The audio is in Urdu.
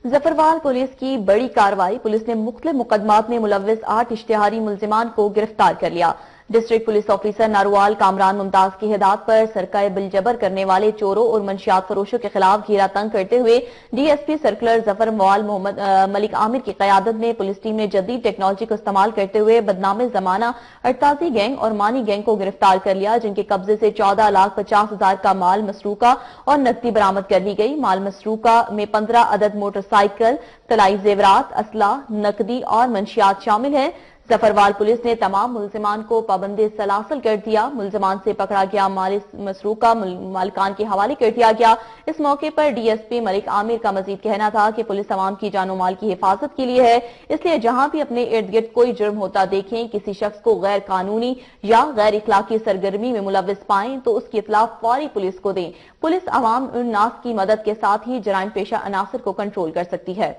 ظفروال پولیس کی بڑی کارروائی، پولیس نے مختلف مقدمات میں ملوث 8 اشتہاری ملزمان کو گرفتار کر لیا۔ District police officer Narowal Kamran Mumtaz کی ہدایت پر سرقہ بالجبر کرنے والے چوروں اور منشیات فروشوں کے خلاف گھیرا تنگ کرتے ہوئے ڈی ایس پی سرکلر ظفرموال محمد ملک عامر کی قیادت میں پولیس ٹیم نے جدید ٹیکنالوجی کو استعمال کرتے ہوئے بدنام زمانہ 88 گینگ اور مانی گینگ کو گرفتار کر لیا، جن کے قبضے سے 14,50,000 کا مال مسروقہ اور نقدی برآمد کر لی گئی۔ مال مسروقہ میں 15 عدد موٹر سائیکل، طلائی زیورات، اسلحہ، نقدی اور منشیات شامل ہیں۔ ظفروال پولیس نے تمام ملزمان کو پابند سلاسل کر دیا۔ ملزمان سے پکڑا گیا مال مسروقہ مالکان کے حوالے کر دیا گیا۔ اس موقع پر ڈی ایس پی ملک عامر کا مزید کہنا تھا کہ پولیس عوام کی جان و مال کی حفاظت کے لیے ہے، اس لیے جہاں بھی اپنے ارد گرد کوئی جرم ہوتا دیکھیں، کسی شخص کو غیر قانونی یا غیر اخلاقی سرگرمی میں ملوث پائیں تو اس کی اطلاع فوری پولیس کو دیں۔ پولیس عوام الناس کی مدد کے ساتھ ہی جرائم پیشہ عناصر کو کنٹرول کر سکتی ہے۔